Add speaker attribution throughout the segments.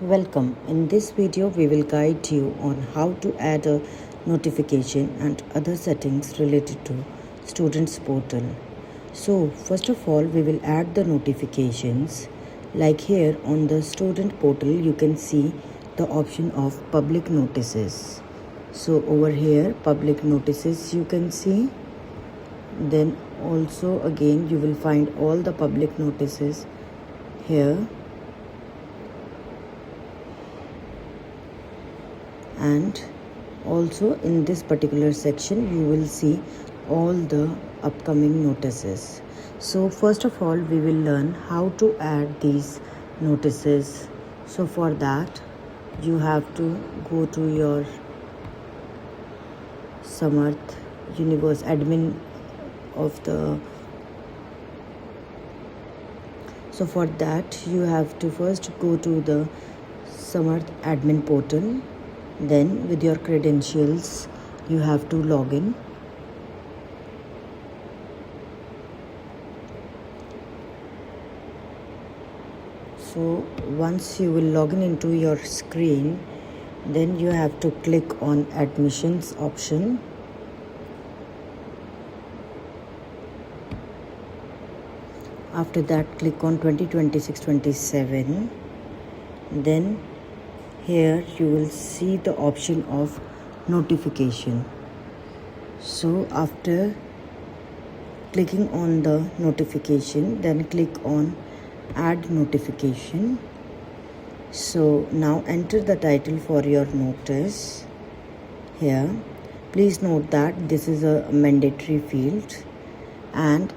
Speaker 1: Welcome. In this video, we will guide you on how to add a notification and other settings related to Students Portal. So, first of all, we will add the notifications. Like here on the Student Portal, you can see the option of public notices. So, over here, public notices you can see. Then also again, you will find all the public notices here. And also in this particular section you will see all the upcoming notices. So first of all, we will learn how to add these notices. So for that you have to go to your Samarth Universe admin of the. So for that you have to first go to the Samarth admin portal. Then with your credentials you have to log in. So once you will log in into your screen, then you have to click on admissions option. After that, click on 2026-27. Then here you will see the option of notification. So after clicking on the notification, then click on add notification. So now enter the title for your notice here. Please note that this is a mandatory field, and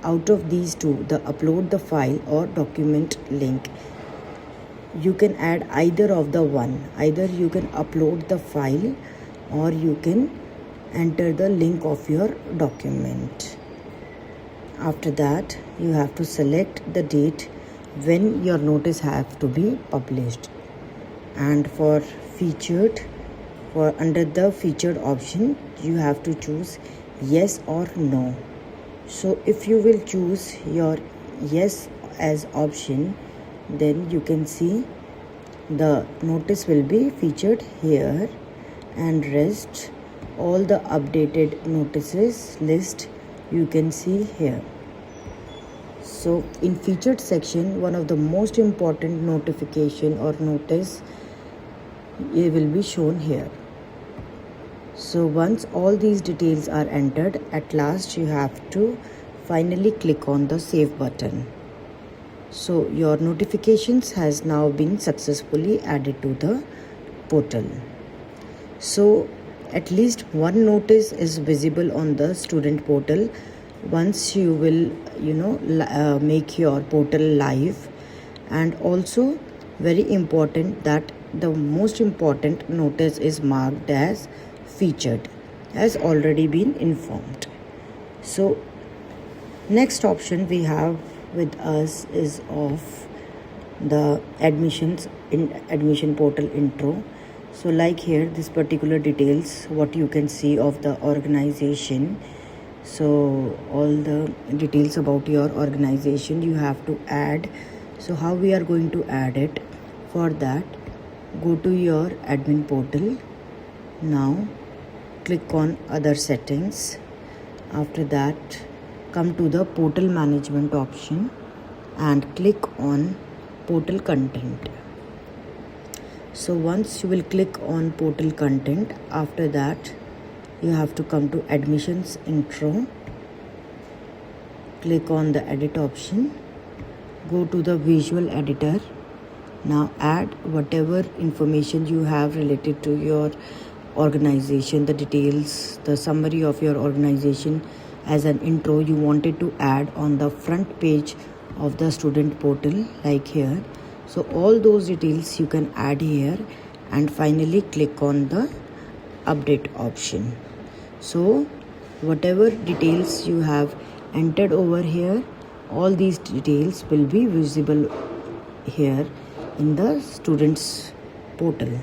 Speaker 1: out of these two, the upload the file or document link, you can add either of the one. Either you can upload the file or you can enter the link of your document. After that, you have to select the date when your notice have to be published. And for under the featured option, you have to choose yes or no. So if you will choose your yes as option, then you can see the notice will be featured here, and rest all the updated notices list you can see here. So in featured section, one of the most important notification or notice, it will be shown here. So once all these details are entered, at last you have to finally click on the save button. So your notifications has now been successfully added to the portal. So at least one notice is visible on the student portal once you will make your portal live. And also very important that the most important notice is marked as featured, has already been informed. So next option we have with us is of the admission portal intro. So like here, this particular details what you can see of the organization. So all the details about your organization you have to add. So how we are going to add it? For that, go to your admin portal. Now click on other settings. After that, come to the portal management option and click on portal content. So once you will click on portal content, after that you have to come to admissions intro, click on the edit option, go to the visual editor. Now add whatever information you have related to your organization, the details, the summary of your organization as an intro you wanted to add on the front page of the student portal, like here. So all those details you can add here, and finally click on the update option. So whatever details you have entered over here, all these details will be visible here in the students portal.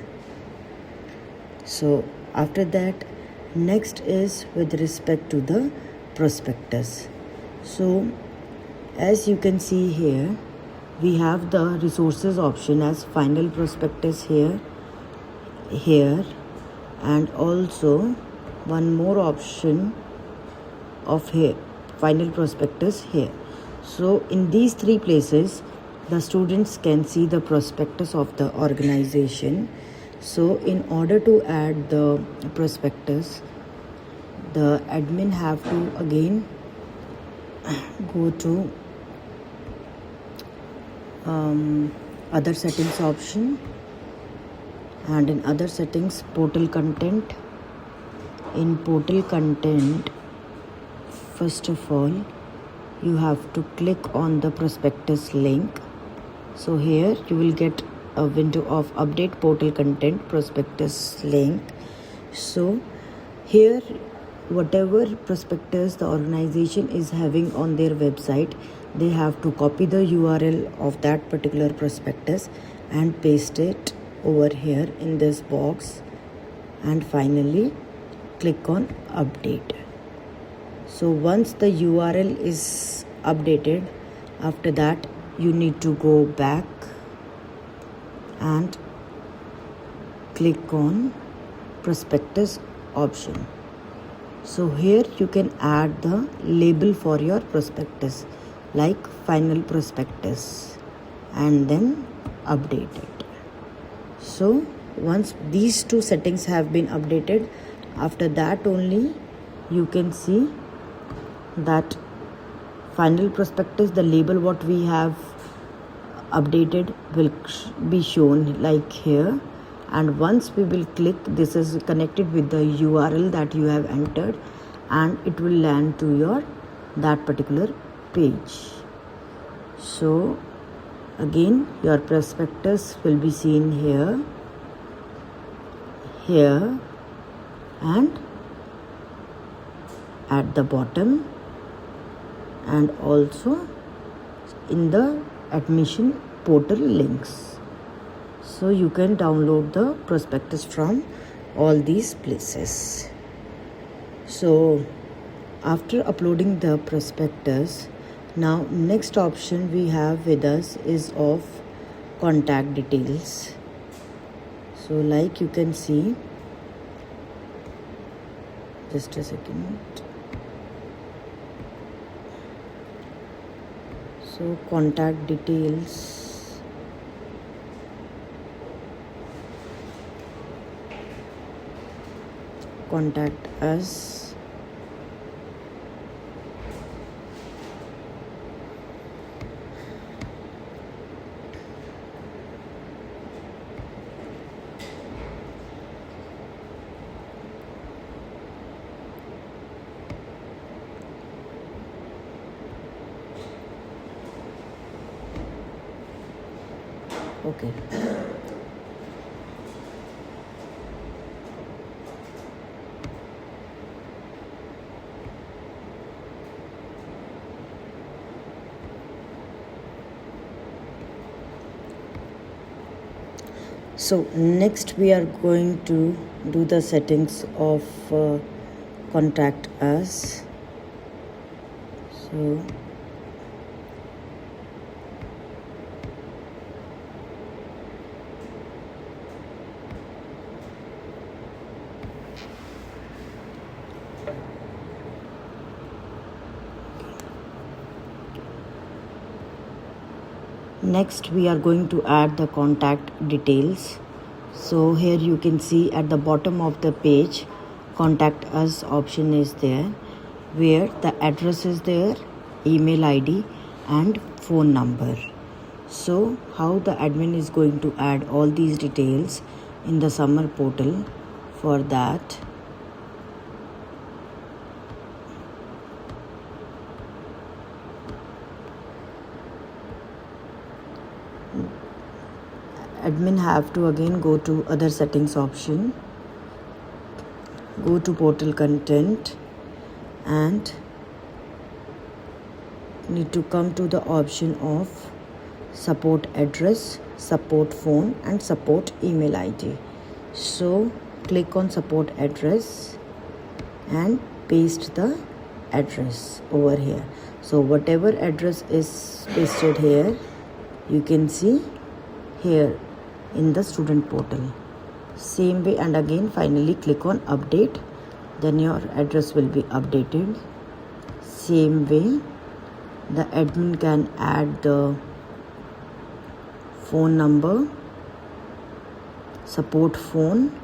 Speaker 1: So after that, next is with respect to the prospectus. So as you can see here, we have the resources option as final prospectus here, and also one more option of here, final prospectus here. So in these three places the students can see the prospectus of the organization. So in order to add the prospectus, the admin have to again go to other settings option, and in other settings, portal content. In portal content, first of all you have to click on the prospectus link. So here you will get a window of update portal content prospectus link. So here whatever prospectus the organization is having on their website, they have to copy the URL of that particular prospectus and paste it over here in this box, and finally click on update. So once the URL is updated, after that you need to go back and click on prospectus option. So here you can add the label for your prospectus like final prospectus and then update it. So once these two settings have been updated, after that only you can see that final prospectus, the label what we have updated will be shown like here, and once we will click, this is connected with the URL that you have entered, and it will land to your that particular page. So again your prospectus will be seen here, and at the bottom, and also in the admission portal links. So you can download the prospectus from all these places. So after uploading the prospectus, now next option we have with us is of contact details. So like you can see, just a second. So contact details, contact us, okay. So next we are going to do the settings of contact us. So next we are going to add the contact details. So here you can see at the bottom of the page, contact us option is there, where the address is there, email ID and phone number. So how the admin is going to add all these details in the summer portal? For that, admin have to again go to other settings option, go to portal content, and need to come to the option of support address, support phone and support email ID. So click on support address and paste the address over here. So whatever address is pasted here, you can see here in the student portal. Same way, and again finally click on update, then your address will be updated. Same way, the admin can add the phone number, support phone,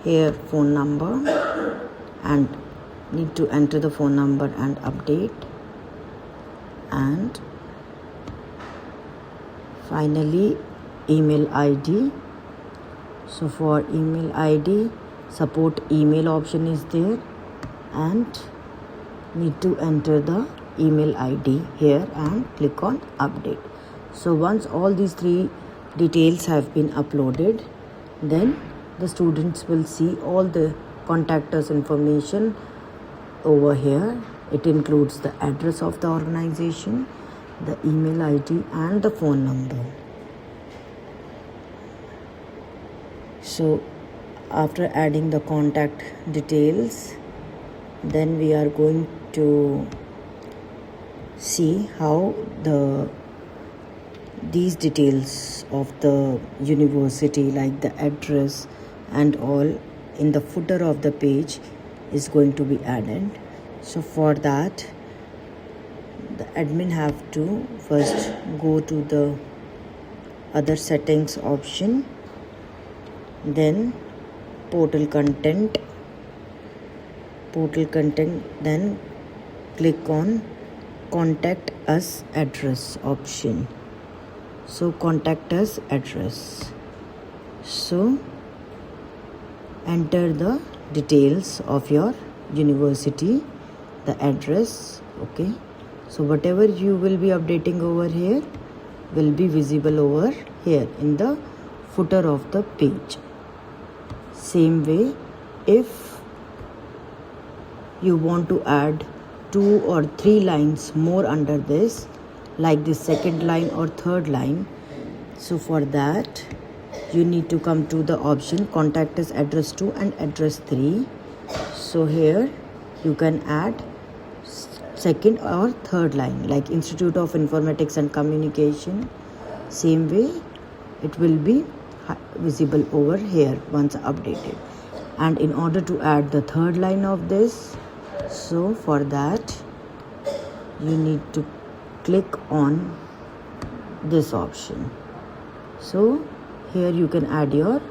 Speaker 1: here phone number, and need to enter the phone number and update. And finally email ID. So for email ID, support email option is there, and need to enter the email ID here and click on update. So once all these three details have been uploaded, then the students will see all the contact us information over here. It includes the address of the organization, the email ID and the phone number. So after adding the contact details, then we are going to see how these details of the university, like the address and all, in the footer of the page is going to be added. So for that, the admin have to first go to the other settings option, then portal content, then click on contact us address option. So contact us address. So enter the details of your university, the address. Okay, so whatever you will be updating over here will be visible over here in the footer of the page. Same way, if you want to add 2 or 3 lines more under this, like the second line or third line, so for that you need to come to the option contact us address 2 and address 3. So here you can add second or third line, like Institute of Informatics and Communication. Same way it will be visible over here once updated. And in order to add the third line of this, so for that you need to click on this option. So here you can add your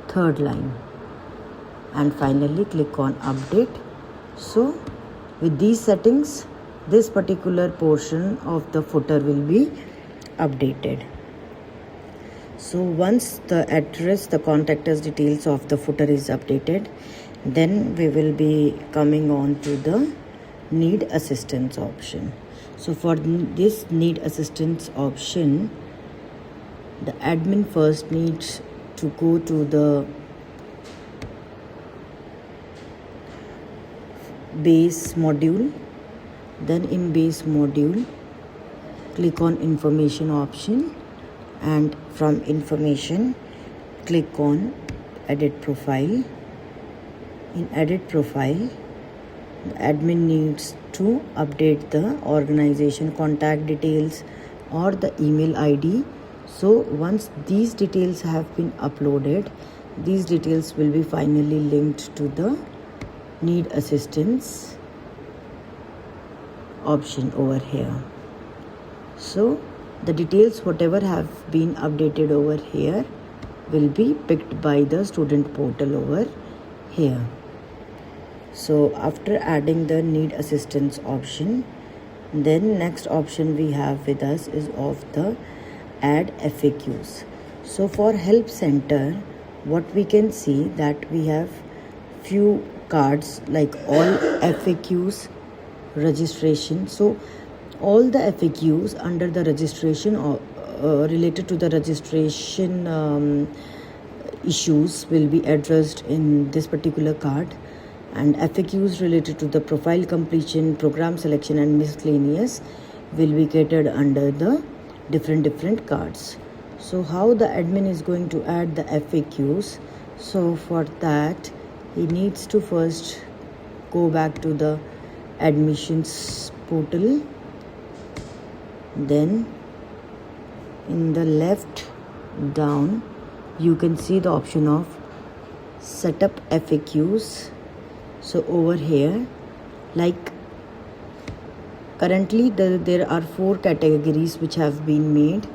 Speaker 1: third line, and finally click on update. So with these settings, this particular portion of the footer will be updated. So once the address, the contact us details of the footer is updated, then we will be coming on to the need assistance option. So for this need assistance option, the admin first needs to go to the base module. Then in base module, click on information option, and from information click on edit profile. In edit profile, the admin needs to update the organization contact details or the email ID. So once these details have been uploaded, these details will be finally linked to the need assistance option over here. So the details whatever have been updated over here will be picked by the student portal over here. So after adding the need assistance option, then next option we have with us is of the add FAQs. So for help center, what we can see that we have few cards like all FAQs, registration. So all the FAQs under the registration or related to the registration issues will be addressed in this particular card, and FAQs related to the profile completion, program selection and miscellaneous will be catered under the different cards. So how the admin is going to add the FAQs? So for that he needs to first go back to the admissions portal, then in the left down you can see the option of setup FAQs. So over here, like currently there are 4 categories which have been made.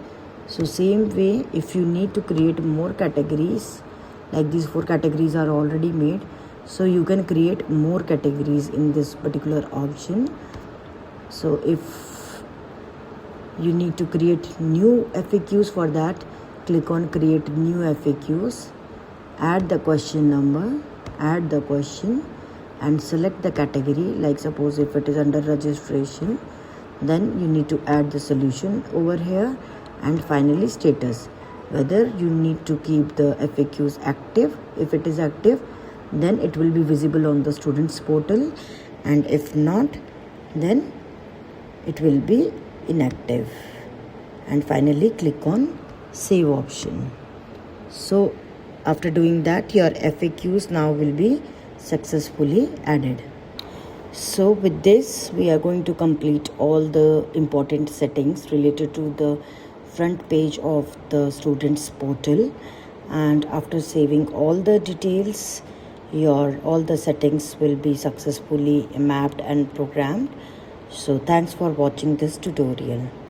Speaker 1: So same way, if you need to create more categories, like these 4 categories are already made, so you can create more categories in this particular option. So if you need to create new FAQs, for that click on create new FAQs, add the question number, add the question and select the category. Like suppose if it is under registration, then you need to add the solution over here, and finally status, whether you need to keep the FAQs active. If it is active, then it will be visible on the students portal, and if not, then it will be inactive. And finally click on save option. So after doing that, your FAQs now will be successfully added. So with this, we are going to complete all the important settings related to the front page of the students portal, and after saving all the details, all the settings will be successfully mapped and programmed. So thanks for watching this tutorial.